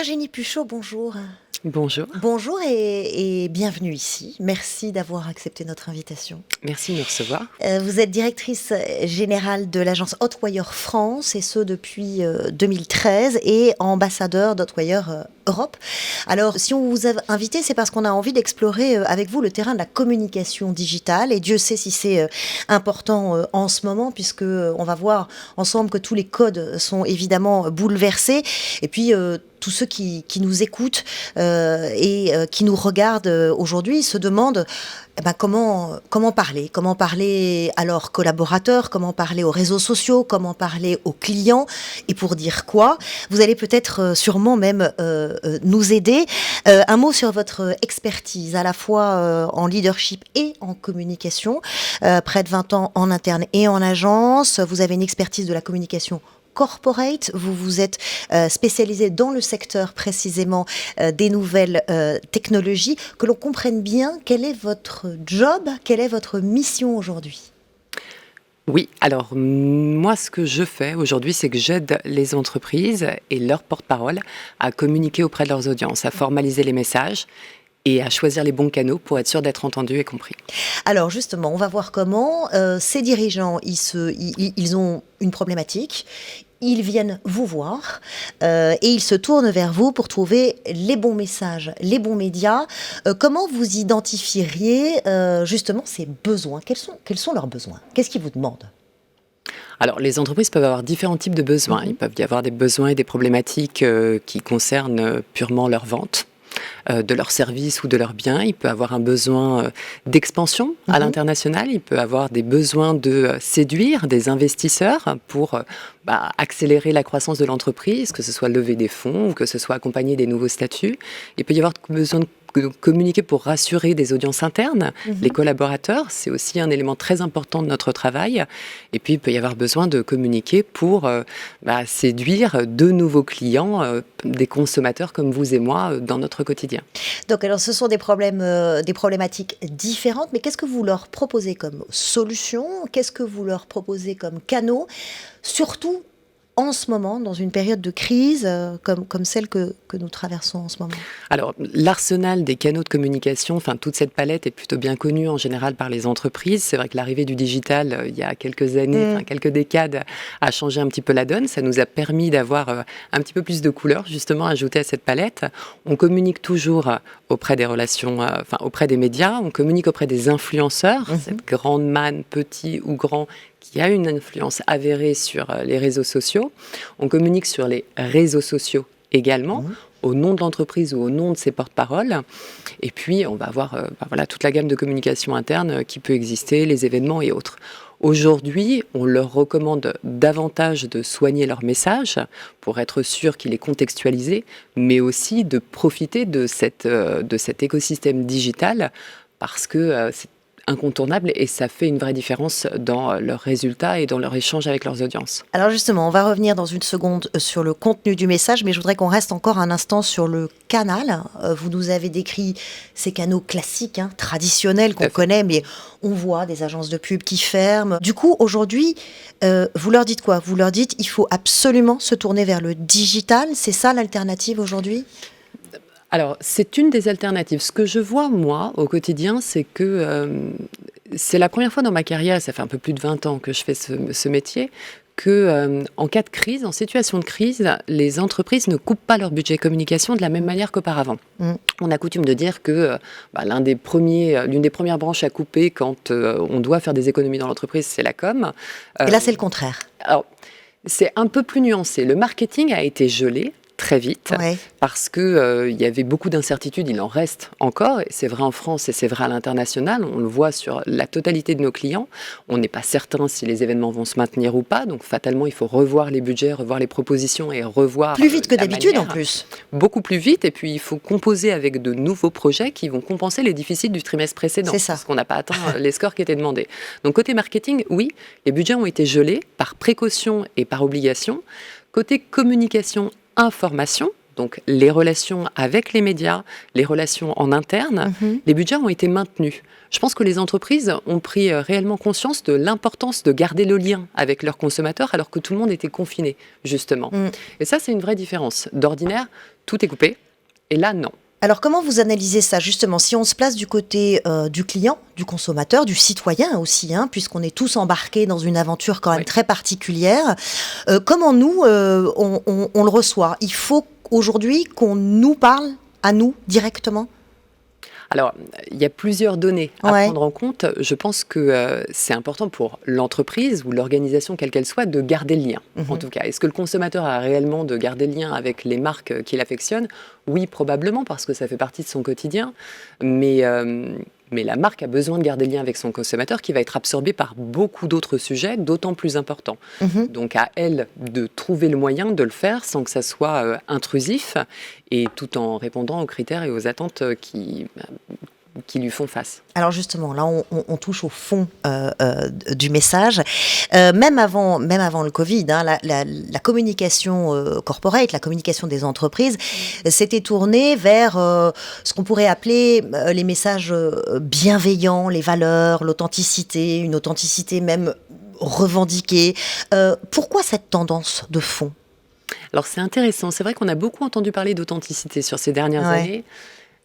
Virginie Puchot, bonjour. Bonjour. Bonjour et bienvenue ici. Merci d'avoir accepté notre invitation. Merci de nous recevoir. Vous êtes directrice générale de l'agence Hotwire France, et ce depuis 2013, et ambassadeur d'Hotwire Europe. Alors, si on vous a invité, c'est parce qu'on a envie d'explorer avec vous le terrain de la communication digitale, et Dieu sait si c'est important en ce moment, puisque on va voir ensemble que tous les codes sont évidemment bouleversés, et puis tous ceux qui nous écoutent et qui nous regardent aujourd'hui se demandent comment parler à leurs collaborateurs, comment parler aux réseaux sociaux, comment parler aux clients, et pour dire quoi. Vous allez peut-être sûrement même nous aider. Un mot sur votre expertise, à la fois en leadership et en communication. Près de 20 ans en interne et en agence. Vous avez une expertise de la communication corporate, vous vous êtes spécialisé dans le secteur précisément des nouvelles technologies. Que l'on comprenne bien quel est votre job, quelle est votre mission aujourd'hui. Oui, alors moi ce que je fais aujourd'hui, c'est que j'aide les entreprises et leurs porte-parole à communiquer auprès de leurs audiences, à formaliser les messages et à choisir les bons canaux pour être sûr d'être entendus et compris. Alors justement, on va voir comment ces dirigeants, ils ont une problématique. Ils viennent vous voir et ils se tournent vers vous pour trouver les bons messages, les bons médias. Comment vous identifieriez justement ces besoins ? Quels sont leurs besoins ? Qu'est-ce qu'ils vous demandent ? Alors, les entreprises peuvent avoir différents types de besoins. Il peut y avoir des besoins et des problématiques qui concernent purement leur vente de leurs services ou de leurs biens. Il peut avoir un besoin d'expansion à l'international. Il peut avoir des besoins de séduire des investisseurs pour accélérer la croissance de l'entreprise, que ce soit lever des fonds ou que ce soit accompagner des nouveaux statuts. Il peut y avoir besoin de communiquer pour rassurer des audiences internes, les collaborateurs, c'est aussi un élément très important de notre travail. Et puis, il peut y avoir besoin de communiquer pour séduire de nouveaux clients, des consommateurs comme vous et moi, dans notre quotidien. Donc, alors, ce sont des problématiques différentes, mais qu'est-ce que vous leur proposez comme solution ? Qu'est-ce que vous leur proposez comme canaux ? Surtout en ce moment, dans une période de crise comme celle que nous traversons en ce moment. Alors, l'arsenal des canaux de communication, toute cette palette est plutôt bien connue en général par les entreprises. C'est vrai que l'arrivée du digital, il y a quelques années, quelques décades, a changé un petit peu la donne. Ça nous a permis d'avoir un petit peu plus de couleurs, justement, ajoutées à cette palette. On communique toujours auprès des relations, auprès des médias. On communique auprès des influenceurs, cette grande manne, petit ou grand, qui a une influence avérée sur les réseaux sociaux. On communique sur les réseaux sociaux également, au nom de l'entreprise ou au nom de ses porte-paroles. Et puis, on va avoir toute la gamme de communication interne qui peut exister, les événements et autres. Aujourd'hui, on leur recommande davantage de soigner leur message pour être sûr qu'il est contextualisé, mais aussi de profiter de cet écosystème digital parce que c'est incontournable et ça fait une vraie différence dans leurs résultats et dans leur échange avec leurs audiences. Alors justement, on va revenir dans une seconde sur le contenu du message, mais je voudrais qu'on reste encore un instant sur le canal. Vous nous avez décrit ces canaux classiques, traditionnels qu'on connaît, mais on voit des agences de pub qui ferment. Du coup, aujourd'hui, vous leur dites quoi ? Vous leur dites il faut absolument se tourner vers le digital. C'est ça l'alternative aujourd'hui ? Alors, c'est une des alternatives. Ce que je vois, moi, au quotidien, c'est que c'est la première fois dans ma carrière, ça fait un peu plus de 20 ans que je fais ce métier, qu'en cas de crise, en situation de crise, les entreprises ne coupent pas leur budget communication de la même manière qu'auparavant. On a coutume de dire que l'une des premières branches à couper quand on doit faire des économies dans l'entreprise, c'est la com. Et là, c'est le contraire. Alors, c'est un peu plus nuancé. Le marketing a été gelé très vite, parce qu'il y avait beaucoup d'incertitudes, il en reste encore, et c'est vrai en France et c'est vrai à l'international, on le voit sur la totalité de nos clients, on n'est pas certain si les événements vont se maintenir ou pas, donc fatalement il faut revoir les budgets, revoir les propositions et revoir plus vite que d'habitude en plus. Beaucoup plus vite, et puis il faut composer avec de nouveaux projets qui vont compenser les déficits du trimestre précédent, parce qu'on n'a pas atteint les scores qui étaient demandés. Donc côté marketing, oui, les budgets ont été gelés par précaution et par obligation. Côté communication, information, donc les relations avec les médias, les relations en interne, les budgets ont été maintenus. Je pense que les entreprises ont pris réellement conscience de l'importance de garder le lien avec leurs consommateurs alors que tout le monde était confiné, justement. Et ça, c'est une vraie différence. D'ordinaire, tout est coupé. Et là, non. Alors, comment vous analysez ça, justement, si on se place du côté du client, du consommateur, du citoyen aussi, puisqu'on est tous embarqués dans une aventure quand même très particulière, comment nous, on le reçoit? Il faut aujourd'hui qu'on nous parle à nous directement? Alors, il y a plusieurs données à prendre en compte. Je pense que c'est important pour l'entreprise ou l'organisation, quelle qu'elle soit, de garder le lien, en tout cas. Est-ce que le consommateur a réellement de garder le lien avec les marques qu'il affectionne? Oui, probablement, parce que ça fait partie de son quotidien. Mais la marque a besoin de garder le lien avec son consommateur qui va être absorbé par beaucoup d'autres sujets, d'autant plus importants. Donc à elle de trouver le moyen de le faire sans que ça soit intrusif et tout en répondant aux critères et aux attentes qui lui font face. Alors justement, là, on touche au fond du message. Même avant le Covid, la communication corporate, la communication des entreprises, s'était tournée vers ce qu'on pourrait appeler les messages bienveillants, les valeurs, l'authenticité, une authenticité même revendiquée. Pourquoi cette tendance de fond? Alors c'est intéressant, c'est vrai qu'on a beaucoup entendu parler d'authenticité sur ces dernières années.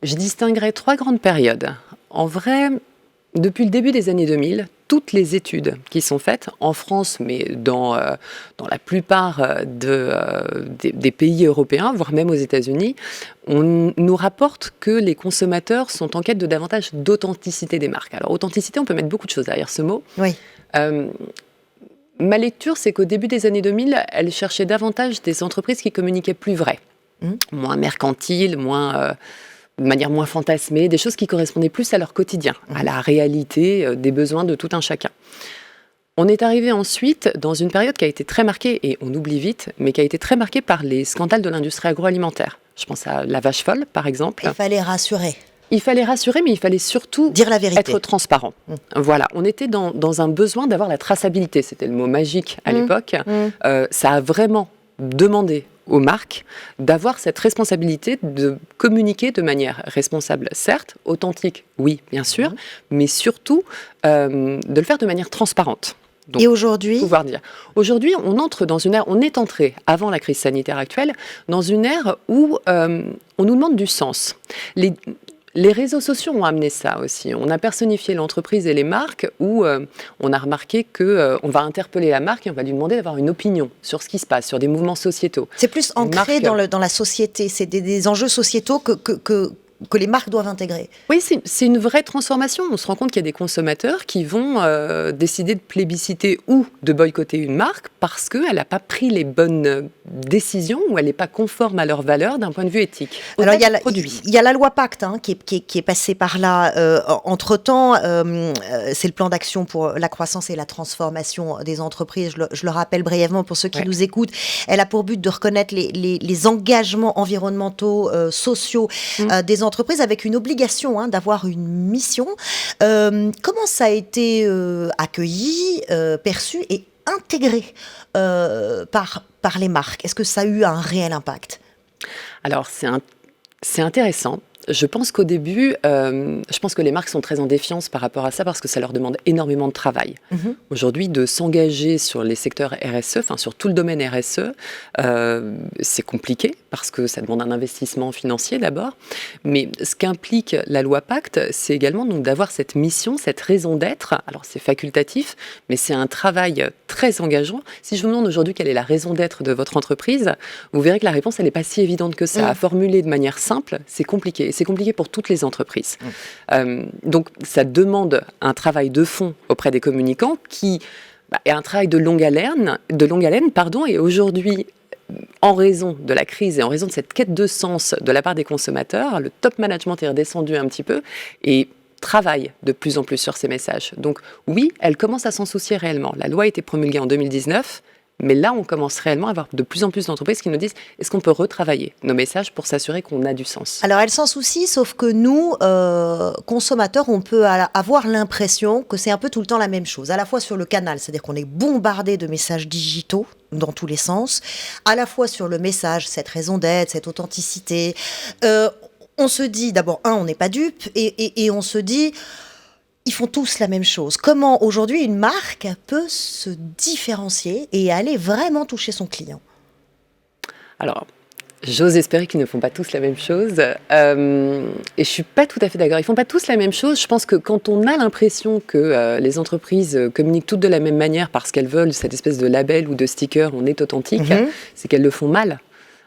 Je distinguerais 3 grandes périodes. En vrai, depuis le début des années 2000, toutes les études qui sont faites en France, mais dans la plupart des pays européens, voire même aux États-Unis, on nous rapporte que les consommateurs sont en quête de davantage d'authenticité des marques. Alors, authenticité, on peut mettre beaucoup de choses derrière ce mot. Oui. Ma lecture, c'est qu'au début des années 2000, elle cherchait davantage des entreprises qui communiquaient plus vrai, moins mercantile, de manière moins fantasmée, des choses qui correspondaient plus à leur quotidien, à la réalité des besoins de tout un chacun. On est arrivé ensuite dans une période qui a été très marquée, et on oublie vite, mais qui a été très marquée par les scandales de l'industrie agroalimentaire. Je pense à la vache folle, par exemple. Il fallait rassurer. Il fallait rassurer, mais il fallait surtout dire la vérité, être transparent. Voilà, on était dans un besoin d'avoir la traçabilité. C'était le mot magique à l'époque. Ça a vraiment demandé aux marques d'avoir cette responsabilité de communiquer de manière responsable, certes, authentique, oui, bien sûr, mais surtout de le faire de manière transparente. Donc, et aujourd'hui, pouvoir dire. Aujourd'hui, on entre dans une ère, on est entré, avant la crise sanitaire actuelle, dans une ère où on nous demande du sens. Les réseaux sociaux ont amené ça aussi. On a personnifié l'entreprise et les marques où on a remarqué qu'on va interpeller la marque et on va lui demander d'avoir une opinion sur ce qui se passe, sur des mouvements sociétaux. C'est plus ancré dans la société. C'est des enjeux sociétaux que les marques doivent intégrer. Oui, c'est une vraie transformation. On se rend compte qu'il y a des consommateurs qui vont décider de plébisciter ou de boycotter une marque parce qu'elle n'a pas pris les bonnes décisions ou elle n'est pas conforme à leurs valeurs d'un point de vue éthique. Alors, il y a la loi Pacte qui est passée par là. Entre-temps, c'est le plan d'action pour la croissance et la transformation des entreprises. Je le rappelle brièvement pour ceux qui nous écoutent. Elle a pour but de reconnaître les engagements environnementaux, sociaux des entreprises avec une obligation d'avoir une mission. Comment ça a été accueilli, perçu et intégré par les marques? Est-ce que ça a eu un réel impact? Alors, c'est intéressant. Je pense qu'au début, je pense que les marques sont très en défiance par rapport à ça parce que ça leur demande énormément de travail. Aujourd'hui, de s'engager sur les secteurs RSE, enfin sur tout le domaine RSE, c'est compliqué parce que ça demande un investissement financier d'abord. Mais ce qu'implique la loi Pacte, c'est également donc d'avoir cette mission, cette raison d'être. Alors c'est facultatif, mais c'est un travail très engageant. Si je vous demande aujourd'hui quelle est la raison d'être de votre entreprise, vous verrez que la réponse, elle n'est pas si évidente que ça. À formuler de manière simple, c'est compliqué. C'est compliqué pour toutes les entreprises. Donc, ça demande un travail de fond auprès des communicants qui est un travail de longue haleine, et aujourd'hui, en raison de la crise et en raison de cette quête de sens de la part des consommateurs, le top management est redescendu un petit peu et travaille de plus en plus sur ces messages. Donc oui, elle commence à s'en soucier réellement. La loi a été promulguée en 2019. Mais là, on commence réellement à avoir de plus en plus d'entreprises qui nous disent « Est-ce qu'on peut retravailler nos messages pour s'assurer qu'on a du sens ?» Alors, elle s'en soucie, sauf que nous, consommateurs, on peut avoir l'impression que c'est un peu tout le temps la même chose. À la fois sur le canal, c'est-à-dire qu'on est bombardé de messages digitaux dans tous les sens, à la fois sur le message, cette raison d'être, cette authenticité. On se dit, d'abord, on n'est pas dupe, et on se dit... Ils font tous la même chose. Comment aujourd'hui une marque peut se différencier et aller vraiment toucher son client? Alors, J'ose espérer qu'ils ne font pas tous la même chose. Et je suis pas tout à fait d'accord. Ils font pas tous la même chose. Je pense que quand on a l'impression que les entreprises communiquent toutes de la même manière parce qu'elles veulent cette espèce de label ou de sticker, on est authentique, c'est qu'elles le font mal.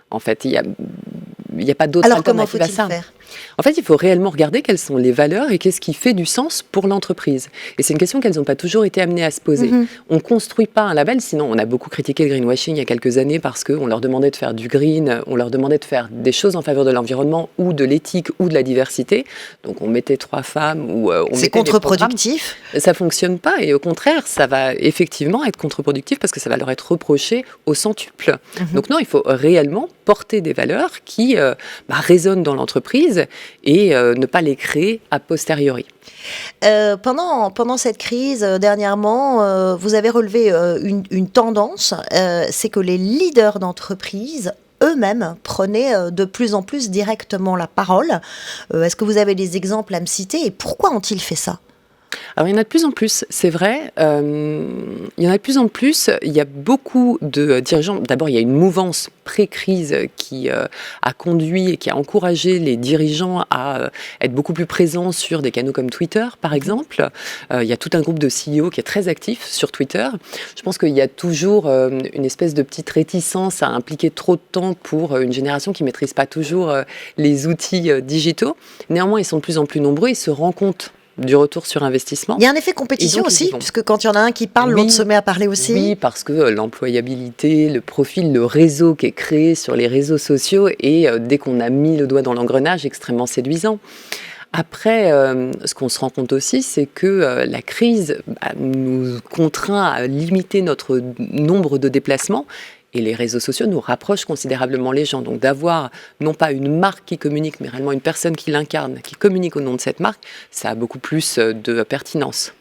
En fait, il y a pas d'autre Alors comment alternative à faut-il ça. faire? En fait, il faut réellement regarder quelles sont les valeurs et qu'est-ce qui fait du sens pour l'entreprise. Et c'est une question qu'elles n'ont pas toujours été amenées à se poser. On ne construit pas un label, sinon on a beaucoup critiqué le greenwashing il y a quelques années parce qu'on leur demandait de faire du green, on leur demandait de faire des choses en faveur de l'environnement ou de l'éthique ou de la diversité. Donc on mettait 3 femmes ou on C'est mettait contre-productif. Ça ne fonctionne pas et au contraire, ça va effectivement être contre-productif parce que ça va leur être reproché au centuple. Donc non, il faut réellement porter des valeurs qui résonnent dans l'entreprise et ne pas les créer a posteriori. Pendant cette crise, dernièrement, vous avez relevé une tendance, c'est que les leaders d'entreprise eux-mêmes prenaient de plus en plus directement la parole. Est-ce que vous avez des exemples à me citer et pourquoi ont-ils fait ça? Alors, il y en a de plus en plus, c'est vrai. Il y en a de plus en plus. Il y a beaucoup de dirigeants. D'abord, il y a une mouvance pré-crise qui a conduit et qui a encouragé les dirigeants à être beaucoup plus présents sur des canaux comme Twitter, par exemple. Il y a tout un groupe de CEO qui est très actif sur Twitter. Je pense qu'il y a toujours une espèce de petite réticence à impliquer trop de temps pour une génération qui ne maîtrise pas toujours les outils digitaux. Néanmoins, ils sont de plus en plus nombreux. Ils se rendent compte du retour sur investissement. Il y a un effet compétition aussi, puisque quand il y en a un qui parle, l'autre se met à parler aussi. Oui, parce que l'employabilité, le profil, le réseau qui est créé sur les réseaux sociaux est, dès qu'on a mis le doigt dans l'engrenage, extrêmement séduisant. Après, ce qu'on se rend compte aussi, c'est que la crise nous contraint à limiter notre nombre de déplacements. Et les réseaux sociaux nous rapprochent considérablement les gens. Donc d'avoir non pas une marque qui communique, mais réellement une personne qui l'incarne, qui communique au nom de cette marque, ça a beaucoup plus de pertinence.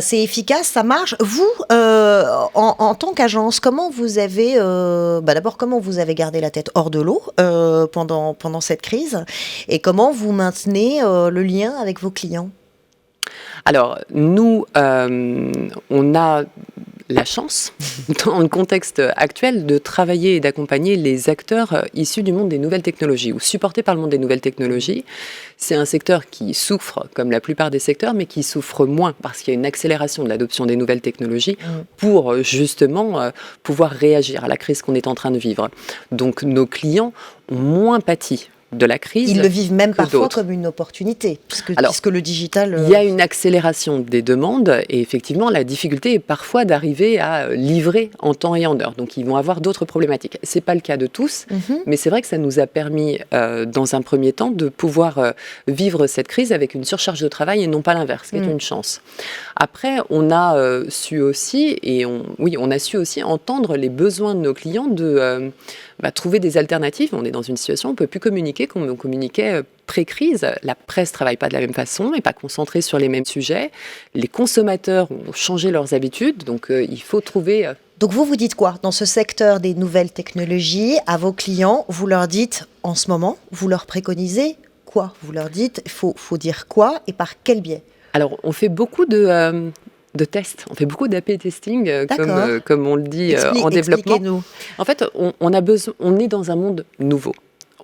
C'est efficace, ça marche. Vous, en tant qu'agence, comment vous avez, d'abord, comment vous avez gardé la tête hors de l'eau pendant cette crise, et comment vous maintenez le lien avec vos clients? Alors, nous, on a la chance, dans le contexte actuel, de travailler et d'accompagner les acteurs issus du monde des nouvelles technologies ou supportés par le monde des nouvelles technologies. C'est un secteur qui souffre, comme la plupart des secteurs, mais qui souffre moins parce qu'il y a une accélération de l'adoption des nouvelles technologies pour justement pouvoir réagir à la crise qu'on est en train de vivre. Donc nos clients ont moins pâti de la crise. Ils le vivent même parfois d'autres. comme une opportunité, puisque le digital... Il y a une accélération des demandes et effectivement, la difficulté est parfois d'arriver à livrer en temps et en heure. Donc, ils vont avoir d'autres problématiques. Ce n'est pas le cas de tous, mais c'est vrai que ça nous a permis, dans un premier temps, de pouvoir vivre cette crise avec une surcharge de travail et non pas l'inverse, qui est une chance. Après, on a su aussi, on a su aussi entendre les besoins de nos clients de trouver des alternatives. On est dans une situation où on ne peut plus communiquer comme on communiquait pré-crise. La presse ne travaille pas de la même façon, n'est pas concentrée sur les mêmes sujets. Les consommateurs ont changé leurs habitudes, donc il faut trouver... Donc vous dites quoi dans ce secteur des nouvelles technologies à vos clients? Vous leur dites en ce moment, vous leur préconisez quoi? Vous leur dites, il faut dire quoi et par quel biais? Alors, on fait beaucoup de tests, on fait beaucoup d'A/P testing, comme on le dit en développement. Expliquez-nous. En fait, on est dans un monde nouveau.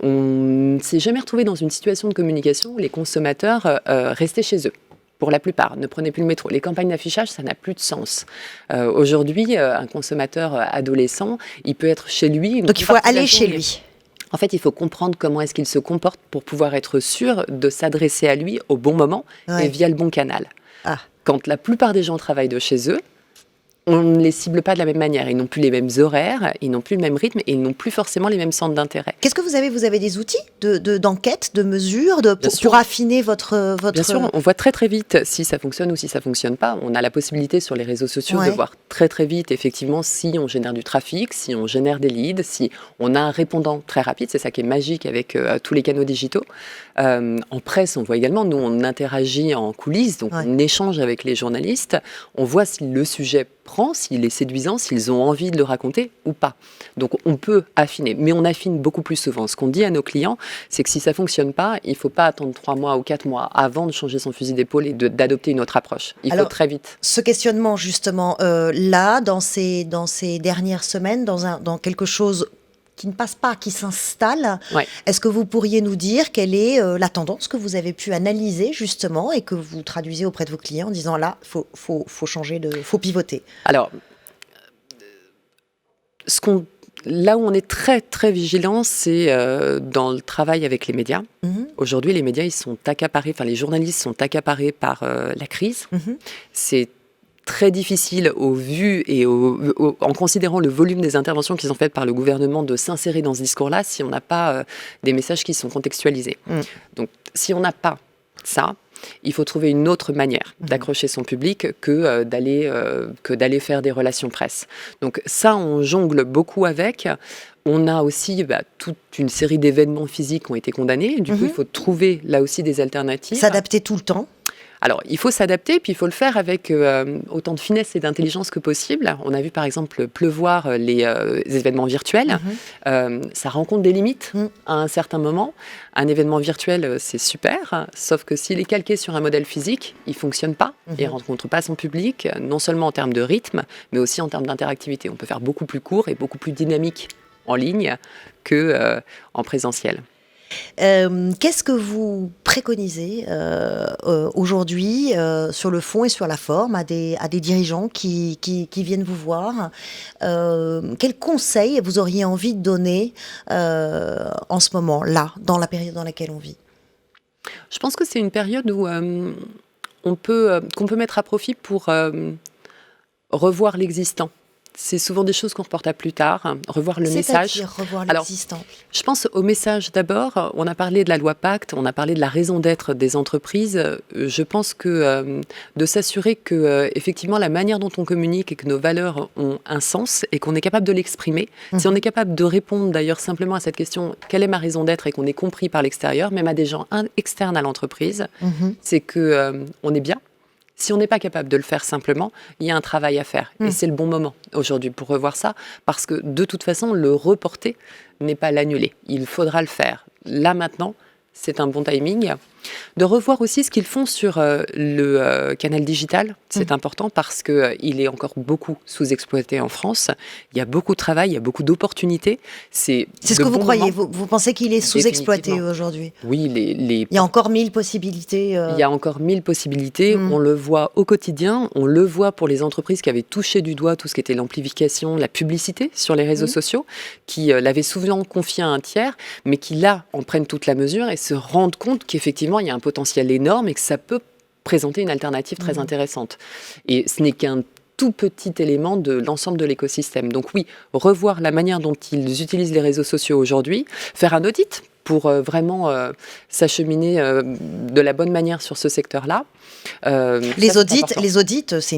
On ne s'est jamais retrouvé dans une situation de communication où les consommateurs restaient chez eux. Pour la plupart, ne prenez plus le métro. Les campagnes d'affichage, ça n'a plus de sens. Aujourd'hui, un consommateur adolescent, il peut être chez lui. Donc il faut aller chez lui. En fait, il faut comprendre comment est-ce qu'il se comporte pour pouvoir être sûr de s'adresser à lui au bon moment et via le bon canal. Quand la plupart des gens travaillent de chez eux, on ne les cible pas de la même manière. Ils n'ont plus les mêmes horaires, ils n'ont plus le même rythme et ils n'ont plus forcément les mêmes centres d'intérêt. Qu'est-ce que vous avez? Vous avez des outils d'enquête, de mesure, pour affiner votre... Bien sûr, on voit très très vite si ça fonctionne ou si ça ne fonctionne pas. On a la possibilité sur les réseaux sociaux de voir très très vite effectivement si on génère du trafic, si on génère des leads, si on a un répondant très rapide. C'est ça qui est magique avec tous les canaux digitaux. En presse, on voit également, nous on interagit en coulisses, donc on échange avec les journalistes. On voit si le sujet prend, s'il est séduisant, s'ils ont envie de le raconter ou pas. Donc on peut affiner, mais on affine beaucoup plus souvent. Ce qu'on dit à nos clients, c'est que si ça ne fonctionne pas, il ne faut pas attendre 3 mois ou 4 mois avant de changer son fusil d'épaule et d'adopter une autre approche. Il faut très vite. Ce questionnement justement, là, dans ces dernières semaines, dans quelque chose qui ne passe pas, qui s'installe. Ouais. Est-ce que vous pourriez nous dire quelle est la tendance que vous avez pu analyser justement et que vous traduisez auprès de vos clients en disant là, faut changer, faut pivoter? Alors, là où on est très très vigilant, c'est dans le travail avec les médias. Aujourd'hui, les médias, ils sont accaparés, enfin les journalistes sont accaparés par la crise. C'est très difficile au vu et en considérant le volume des interventions qui sont faites par le gouvernement de s'insérer dans ce discours-là si on n'a pas des messages qui sont contextualisés. Donc, si on n'a pas ça, il faut trouver une autre manière d'accrocher son public que d'aller faire des relations presse. Donc ça, on jongle beaucoup avec. On a aussi toute une série d'événements physiques qui ont été condamnés. Du coup, il faut trouver là aussi des alternatives. S'adapter tout le temps. Alors, il faut s'adapter, puis il faut le faire avec autant de finesse et d'intelligence que possible. On a vu, par exemple, pleuvoir les événements virtuels. Ça rencontre des limites à un certain moment. Un événement virtuel, c'est super, sauf que s'il est calqué sur un modèle physique, il ne fonctionne pas et ne rencontre pas son public, non seulement en termes de rythme, mais aussi en termes d'interactivité. On peut faire beaucoup plus court et beaucoup plus dynamique en ligne qu'en présentiel. Qu'est-ce que vous préconisez aujourd'hui sur le fond et sur la forme à des dirigeants qui viennent vous voir? Quels conseils vous auriez envie de donner en ce moment-là, dans la période dans laquelle on vit? Je pense que c'est une période où qu'on peut mettre à profit pour revoir l'existant. C'est souvent des choses qu'on reporte à plus tard, revoir le message. C'est-à-dire revoir l'existant. Alors, je pense au message d'abord. On a parlé de la loi Pacte, on a parlé de la raison d'être des entreprises. Je pense que de s'assurer que effectivement la manière dont on communique et que nos valeurs ont un sens et qu'on est capable de l'exprimer. Si on est capable de répondre d'ailleurs simplement à cette question, quelle est ma raison d'être, et qu'on est compris par l'extérieur, même à des gens externes à l'entreprise, c'est que on est bien. Si on n'est pas capable de le faire simplement, il y a un travail à faire. Et c'est le bon moment aujourd'hui pour revoir ça, parce que de toute façon, le reporter n'est pas l'annuler. Il faudra le faire. Là, maintenant, c'est un bon timing. De revoir aussi ce qu'ils font sur le canal digital. C'est important parce qu'il est encore beaucoup sous-exploité en France. Il y a beaucoup de travail, il y a beaucoup d'opportunités. C'est ce que vous croyez. Vous pensez qu'il est sous-exploité aujourd'hui? Oui. Il y a encore 1000 possibilités. Il y a encore 1000 possibilités. On le voit au quotidien. On le voit pour les entreprises qui avaient touché du doigt tout ce qui était l'amplification, la publicité sur les réseaux sociaux, qui l'avaient souvent confié à un tiers, mais qui là en prennent toute la mesure et se rendent compte qu'effectivement il y a un potentiel énorme et que ça peut présenter une alternative très intéressante. Et ce n'est qu'un tout petit élément de l'ensemble de l'écosystème. Donc oui, revoir la manière dont ils utilisent les réseaux sociaux aujourd'hui, faire un audit pour vraiment s'acheminer de la bonne manière sur ce secteur-là. Les audits, c'est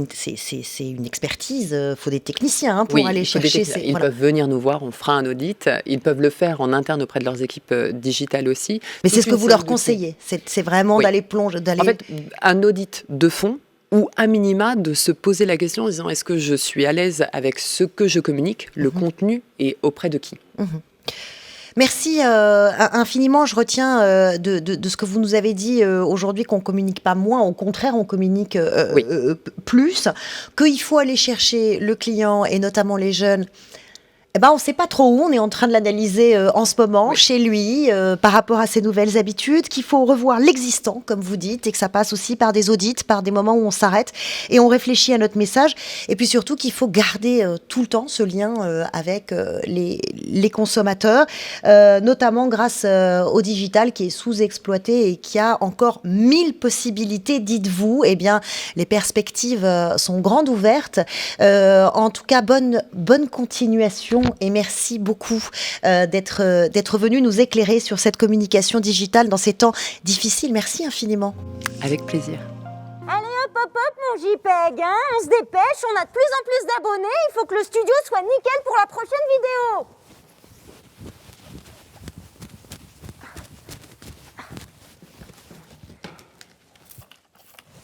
une expertise. Il faut des techniciens pour aller chercher. Ils peuvent venir nous voir, on fera un audit. Ils peuvent le faire en interne auprès de leurs équipes digitales aussi. Mais c'est ce que vous leur conseillez. C'est vraiment d'aller plonger. En fait, un audit de fond, ou à minima de se poser la question en disant est-ce que je suis à l'aise avec ce que je communique, le contenu, et auprès de qui. Merci infiniment. Je retiens de ce que vous nous avez dit aujourd'hui qu'on communique pas moins, au contraire, on communique plus, qu'il faut aller chercher le client et notamment les jeunes. On ne sait pas trop où, on est en train de l'analyser en ce moment, chez lui, par rapport à ses nouvelles habitudes, qu'il faut revoir l'existant, comme vous dites, et que ça passe aussi par des audits, par des moments où on s'arrête et on réfléchit à notre message, et puis surtout qu'il faut garder tout le temps ce lien avec les consommateurs, notamment grâce au digital qui est sous-exploité et qui a encore 1000 possibilités, dites-vous. Eh bien, les perspectives sont grandes ouvertes. En tout cas, bonne continuation. Et merci beaucoup d'être venu nous éclairer sur cette communication digitale dans ces temps difficiles. Merci infiniment. Avec plaisir. Allez hop, mon JPEG, on se dépêche, on a de plus en plus d'abonnés, il faut que le studio soit nickel pour la prochaine vidéo.